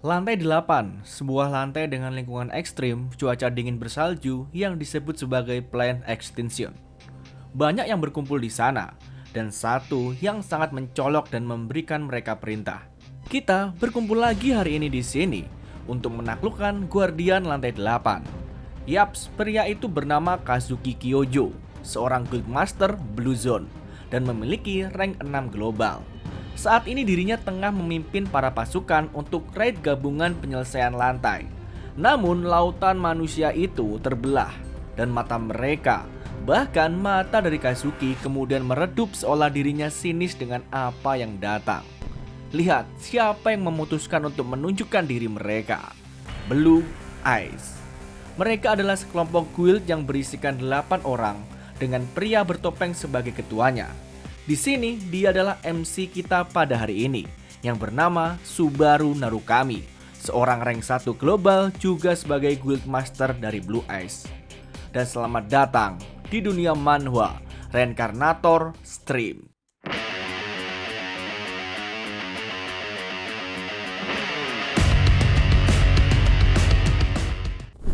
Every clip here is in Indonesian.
Lantai 8, sebuah lantai dengan lingkungan ekstrim, cuaca dingin bersalju yang disebut sebagai Plant Extinction. Banyak yang berkumpul di sana, dan satu yang sangat mencolok dan memberikan mereka perintah. Kita berkumpul lagi hari ini di sini untuk menaklukkan Guardian Lantai 8. Yaps, pria itu bernama Kazuki Kyojo, seorang Guildmaster Blue Zone, dan memiliki rank 6 global. Saat ini dirinya tengah memimpin para pasukan untuk raid gabungan penyelesaian lantai. Namun lautan manusia itu terbelah dan mata mereka, bahkan mata dari Kazuki kemudian meredup seolah dirinya sinis dengan apa yang datang. Lihat siapa yang memutuskan untuk menunjukkan diri mereka. Blue Eyes. Mereka adalah sekelompok guild yang berisikan 8 orang dengan pria bertopeng sebagai ketuanya. Di sini dia adalah MC kita pada hari ini yang bernama Subaru Narukami, seorang rank 1 global juga sebagai Guildmaster dari Blue Eyes. Dan selamat datang di dunia manhwa Reincarnator Stream.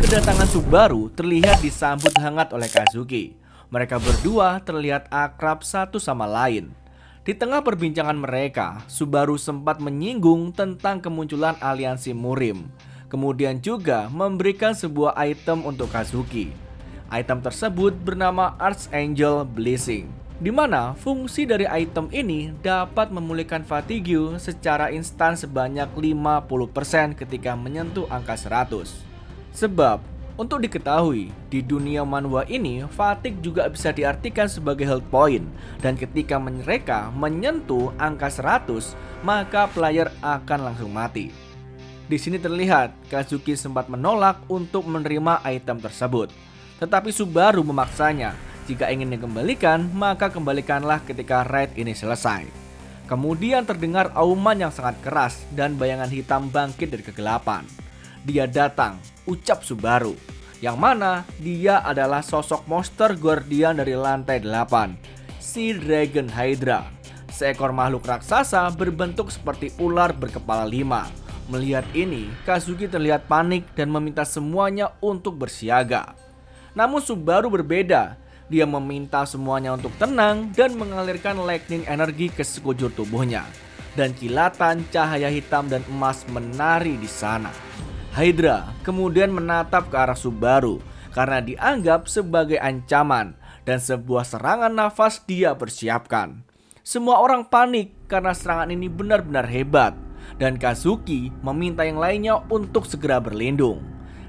Kedatangan Subaru terlihat disambut hangat oleh Kazuki. Mereka berdua terlihat akrab satu sama lain. Di tengah perbincangan mereka, Subaru sempat menyinggung tentang kemunculan aliansi Murim. Kemudian juga memberikan sebuah item untuk Kazuki. Item tersebut bernama Archangel Blessing, di mana fungsi dari item ini dapat memulihkan fatigue secara instan sebanyak 50% ketika menyentuh angka 100. Sebab untuk diketahui, di dunia manhwa ini, fatigue juga bisa diartikan sebagai health point. Dan ketika mereka menyentuh angka 100, maka player akan langsung mati. Di sini terlihat, Kazuki sempat menolak untuk menerima item tersebut. Tetapi Subaru memaksanya. Jika ingin dikembalikan, maka kembalikanlah ketika raid ini selesai. Kemudian terdengar auman yang sangat keras dan bayangan hitam bangkit dari kegelapan. Dia datang, ucap Subaru, yang mana dia adalah sosok monster guardian dari lantai 8, si Dragon Hydra, seekor makhluk raksasa berbentuk seperti ular berkepala 5. Melihat ini, Kazuki terlihat panik dan meminta semuanya untuk bersiaga. Namun Subaru berbeda, dia meminta semuanya untuk tenang dan mengalirkan lightning energi ke sekujur tubuhnya. Dan kilatan cahaya hitam dan emas menari di sana. Hydra kemudian menatap ke arah Subaru karena dianggap sebagai ancaman dan sebuah serangan nafas dia persiapkan. Semua orang panik karena serangan ini benar-benar hebat dan Kazuki meminta yang lainnya untuk segera berlindung.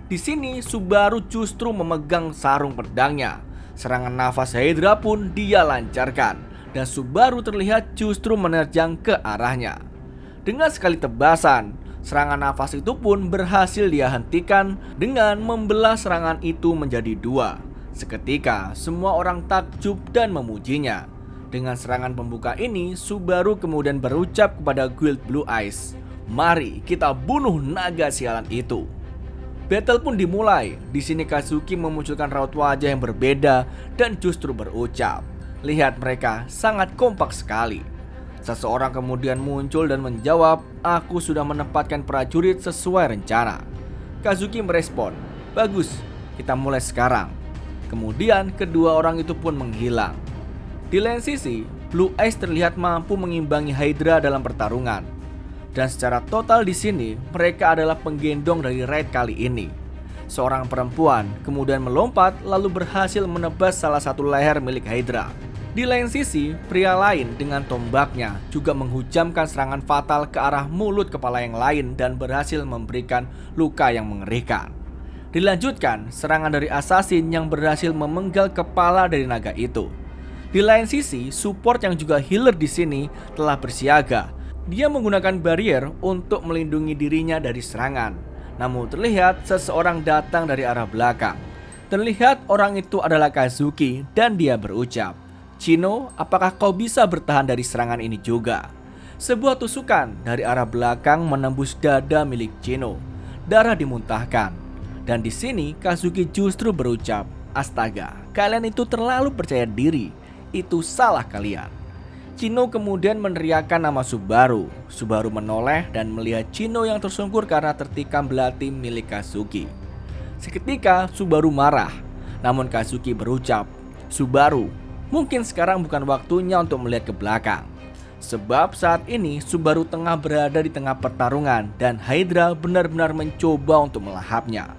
Di sini Subaru justru memegang sarung pedangnya. Serangan nafas Hydra pun dia lancarkan dan Subaru terlihat justru menerjang ke arahnya. Dengan sekali tebasan, serangan nafas itu pun berhasil dia hentikan dengan membelah serangan itu menjadi 2. Seketika semua orang takjub dan memujinya. Dengan serangan pembuka ini, Subaru kemudian berucap kepada Guild Blue Eyes, "Mari kita bunuh naga sialan itu." Battle pun dimulai. Di sini Kazuki memunculkan raut wajah yang berbeda dan justru berucap, "Lihat mereka sangat kompak sekali." Seseorang kemudian muncul dan menjawab, "Aku sudah menempatkan prajurit sesuai rencana." Kazuki merespon, "Bagus, kita mulai sekarang." Kemudian kedua orang itu pun menghilang. Di lain sisi, Blue Eyes terlihat mampu mengimbangi Hydra dalam pertarungan. Dan secara total di sini, mereka adalah penggendong dari raid kali ini. Seorang perempuan kemudian melompat lalu berhasil menebas salah satu leher milik Hydra. Di lain sisi, pria lain dengan tombaknya juga menghujamkan serangan fatal ke arah mulut kepala yang lain dan berhasil memberikan luka yang mengerikan. Dilanjutkan, serangan dari assassin yang berhasil memenggal kepala dari naga itu. Di lain sisi, support yang juga healer di sini telah bersiaga. Dia menggunakan barrier untuk melindungi dirinya dari serangan. Namun terlihat seseorang datang dari arah belakang. Terlihat orang itu adalah Kazuki dan dia berucap, "Chino, apakah kau bisa bertahan dari serangan ini juga?" Sebuah tusukan dari arah belakang menembus dada milik Chino. Darah dimuntahkan. Dan di sini Kazuki justru berucap, "Astaga, kalian itu terlalu percaya diri. Itu salah kalian." Chino kemudian meneriakkan nama Subaru. Subaru menoleh dan melihat Chino yang tersungkur karena tertikam belati milik Kazuki. Seketika Subaru marah, namun Kazuki berucap, "Subaru, mungkin sekarang bukan waktunya untuk melihat ke belakang. Sebab saat ini Subaru tengah berada di tengah pertarungan dan Hydra benar-benar mencoba untuk melahapnya."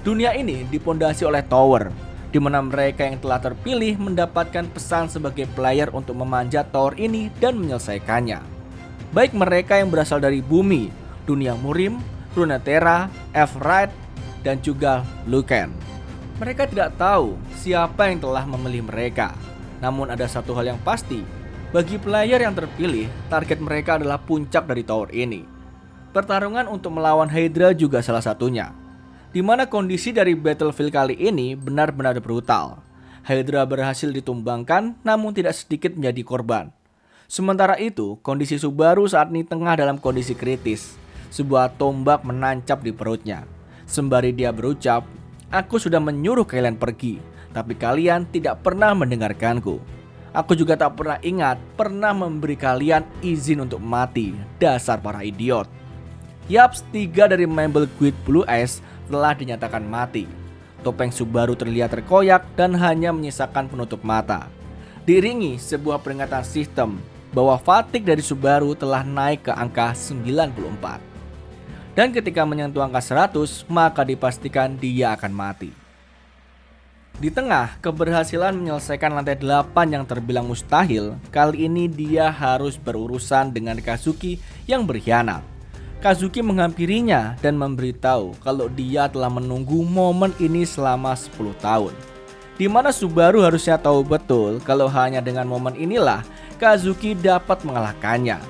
Dunia ini dipondasi oleh tower, di mana mereka yang telah terpilih mendapatkan pesan sebagai player untuk memanjat tower ini dan menyelesaikannya. Baik mereka yang berasal dari bumi, dunia Murim, Runeterra, Everite, dan juga Lucan. Mereka tidak tahu siapa yang telah memilih mereka. Namun ada satu hal yang pasti, bagi player yang terpilih, target mereka adalah puncak dari tower ini. Pertarungan untuk melawan Hydra juga salah satunya, di mana kondisi dari battlefield kali ini benar-benar brutal. Hydra berhasil ditumbangkan, namun tidak sedikit menjadi korban. Sementara itu, kondisi Subaru saat ini tengah dalam kondisi kritis. Sebuah tombak menancap di perutnya. Sembari dia berucap, "Aku sudah menyuruh kalian pergi, tapi kalian tidak pernah mendengarkanku. Aku juga tak pernah ingat pernah memberi kalian izin untuk mati, dasar para idiot." Yaps, 3 dari member Guild Blue Eyes telah dinyatakan mati. Topeng Subaru terlihat terkoyak dan hanya menyisakan penutup mata. Diiringi sebuah peringatan sistem bahwa fatigue dari Subaru telah naik ke angka 94. Dan ketika menyentuh angka 100, maka dipastikan dia akan mati. Di tengah keberhasilan menyelesaikan lantai 8 yang terbilang mustahil, kali ini dia harus berurusan dengan Kazuki yang berkhianat. Kazuki menghampirinya dan memberitahu kalau dia telah menunggu momen ini selama 10 tahun. Di mana Subaru harusnya tahu betul kalau hanya dengan momen inilah Kazuki dapat mengalahkannya.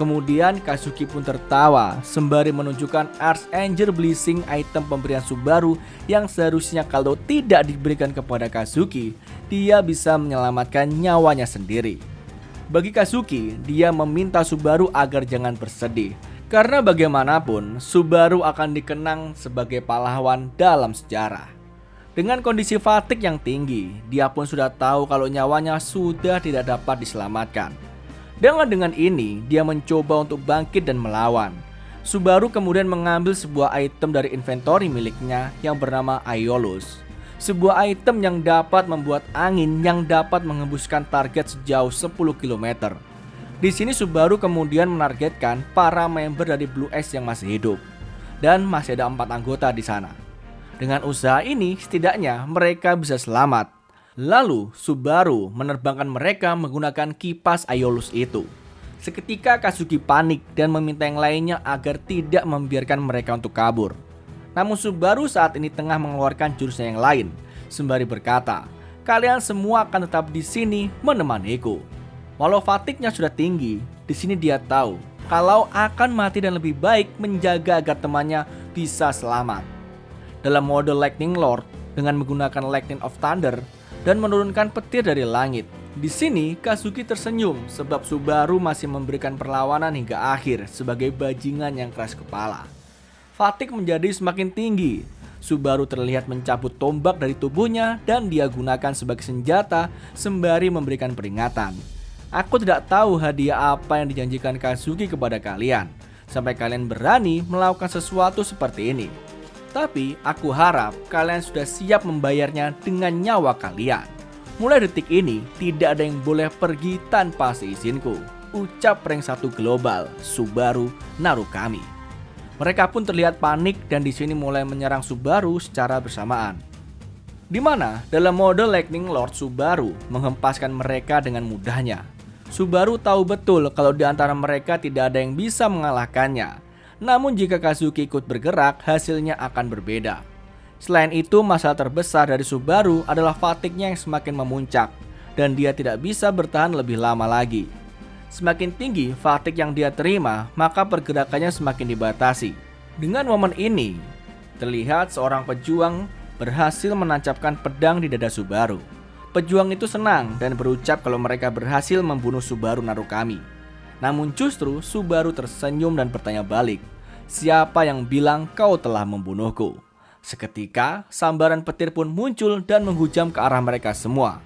Kemudian Kazuki pun tertawa sembari menunjukkan Archangel Blessing, item pemberian Subaru yang seharusnya kalau tidak diberikan kepada Kazuki, dia bisa menyelamatkan nyawanya sendiri. Bagi Kazuki, dia meminta Subaru agar jangan bersedih, karena bagaimanapun Subaru akan dikenang sebagai pahlawan dalam sejarah. Dengan kondisi fatigue yang tinggi, dia pun sudah tahu kalau nyawanya sudah tidak dapat diselamatkan. Dengan ini, dia mencoba untuk bangkit dan melawan. Subaru kemudian mengambil sebuah item dari inventory miliknya yang bernama Aeolus. Sebuah item yang dapat membuat angin yang dapat mengembuskan target sejauh 10 km. Di sini Subaru kemudian menargetkan para member dari Blue Eyes yang masih hidup. Dan masih ada 4 anggota di sana. Dengan usaha ini, setidaknya mereka bisa selamat. Lalu, Subaru menerbangkan mereka menggunakan kipas Aeolus itu. Seketika Kazuki panik dan meminta yang lainnya agar tidak membiarkan mereka untuk kabur. Namun Subaru saat ini tengah mengeluarkan jurusnya yang lain, sembari berkata, "Kalian semua akan tetap di sini menemaniku." Walau fatigue-nya sudah tinggi, di sini dia tahu kalau akan mati dan lebih baik menjaga agar temannya bisa selamat. Dalam mode Lightning Lord dengan menggunakan Lightning of Thunder dan menurunkan petir dari langit. Di sini Kazuki tersenyum sebab Subaru masih memberikan perlawanan hingga akhir sebagai bajingan yang keras kepala. Fatigue menjadi semakin tinggi. Subaru terlihat mencabut tombak dari tubuhnya dan dia gunakan sebagai senjata sembari memberikan peringatan. "Aku tidak tahu hadiah apa yang dijanjikan Kazuki kepada kalian sampai kalian berani melakukan sesuatu seperti ini. Tapi aku harap kalian sudah siap membayarnya dengan nyawa kalian. Mulai detik ini tidak ada yang boleh pergi tanpa seizinku," ucap rank 1 global Subaru Narukami. Mereka pun terlihat panik dan di sini mulai menyerang Subaru secara bersamaan. Di mana dalam mode Lightning Lord Subaru menghempaskan mereka dengan mudahnya. Subaru tahu betul kalau di antara mereka tidak ada yang bisa mengalahkannya. Namun jika Kazuki ikut bergerak, hasilnya akan berbeda. Selain itu, masalah terbesar dari Subaru adalah fatigue-nya yang semakin memuncak dan dia tidak bisa bertahan lebih lama lagi. Semakin tinggi fatigue yang dia terima, maka pergerakannya semakin dibatasi. Dengan momen ini, terlihat seorang pejuang berhasil menancapkan pedang di dada Subaru. Pejuang itu senang dan berucap kalau mereka berhasil membunuh Subaru Narukami. Namun justru Subaru tersenyum dan bertanya balik, "Siapa yang bilang kau telah membunuhku?" Seketika, sambaran petir pun muncul dan menghujam ke arah mereka semua.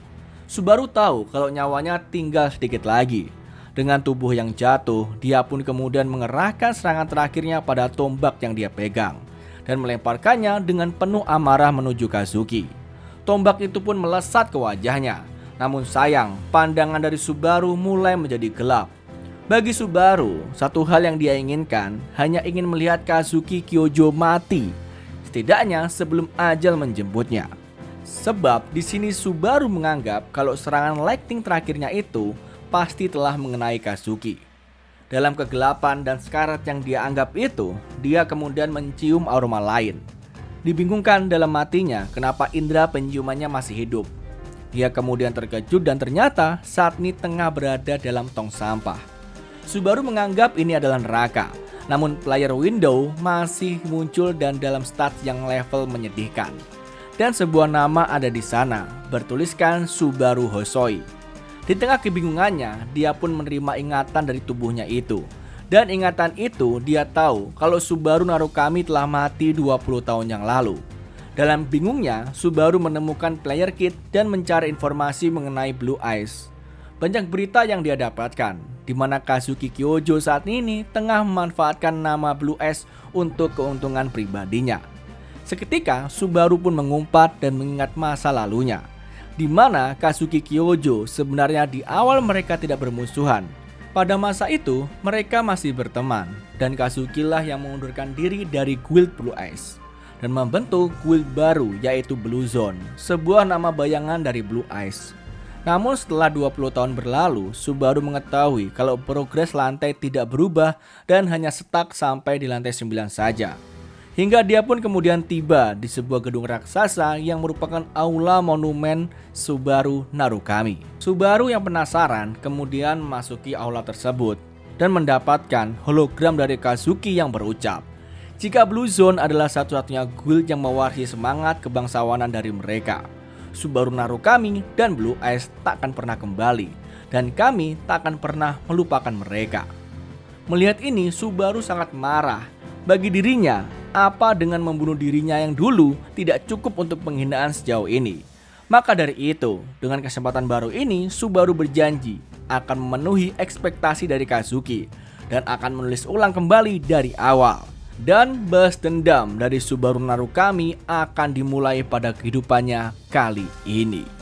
Subaru tahu kalau nyawanya tinggal sedikit lagi. Dengan tubuh yang jatuh, dia pun kemudian mengerahkan serangan terakhirnya pada tombak yang dia pegang dan melemparkannya dengan penuh amarah menuju Kazuki. Tombak itu pun melesat ke wajahnya. Namun sayang, pandangan dari Subaru mulai menjadi gelap. Bagi Subaru, satu hal yang dia inginkan hanya ingin melihat Kazuki Kyojo mati, setidaknya sebelum ajal menjemputnya. Sebab di sini Subaru menganggap kalau serangan lightning terakhirnya itu pasti telah mengenai Kazuki. Dalam kegelapan dan sekarat yang dia anggap itu, dia kemudian mencium aroma lain. Dibingungkan dalam hatinya kenapa indera penciumannya masih hidup. Dia kemudian terkejut dan ternyata saat ini tengah berada dalam tong sampah. Subaru menganggap ini adalah neraka, namun player window masih muncul dan dalam stats yang level menyedihkan. Dan sebuah nama ada di sana, bertuliskan Subaru Hosoi. Di tengah kebingungannya, dia pun menerima ingatan dari tubuhnya itu. Dan ingatan itu dia tahu kalau Subaru Narukami telah mati 20 tahun yang lalu. Dalam bingungnya, Subaru menemukan player kit dan mencari informasi mengenai Blue Eyes. Banyak berita yang dia dapatkan, di mana Kazuki Kyojo saat ini tengah memanfaatkan nama Blue Eyes untuk keuntungan pribadinya. Seketika, Subaru pun mengumpat dan mengingat masa lalunya, di mana Kazuki Kyojo sebenarnya di awal mereka tidak bermusuhan. Pada masa itu, mereka masih berteman, dan Kazuki lah yang mengundurkan diri dari Guild Blue Eyes dan membentuk guild baru yaitu Blue Zone, sebuah nama bayangan dari Blue Eyes. Namun setelah 20 tahun berlalu, Subaru mengetahui kalau progres lantai tidak berubah dan hanya stuck sampai di lantai 9 saja. Hingga dia pun kemudian tiba di sebuah gedung raksasa yang merupakan aula monumen Subaru Narukami. Subaru yang penasaran kemudian memasuki aula tersebut dan mendapatkan hologram dari Kazuki yang berucap, jika Blue Zone adalah satu-satunya guild yang mewarisi semangat kebangsawanan dari mereka, Subaru Narukami dan Blue Eyes tak akan pernah kembali, dan kami tak akan pernah melupakan mereka. Melihat ini, Subaru sangat marah. Bagi dirinya, apa dengan membunuh dirinya yang dulu tidak cukup untuk penghinaan sejauh ini. Maka dari itu, dengan kesempatan baru ini, Subaru berjanji akan memenuhi ekspektasi dari Kazuki dan akan menulis ulang kembali dari awal. Dan balas dendam dari Subaru Narukami akan dimulai pada kehidupannya kali ini.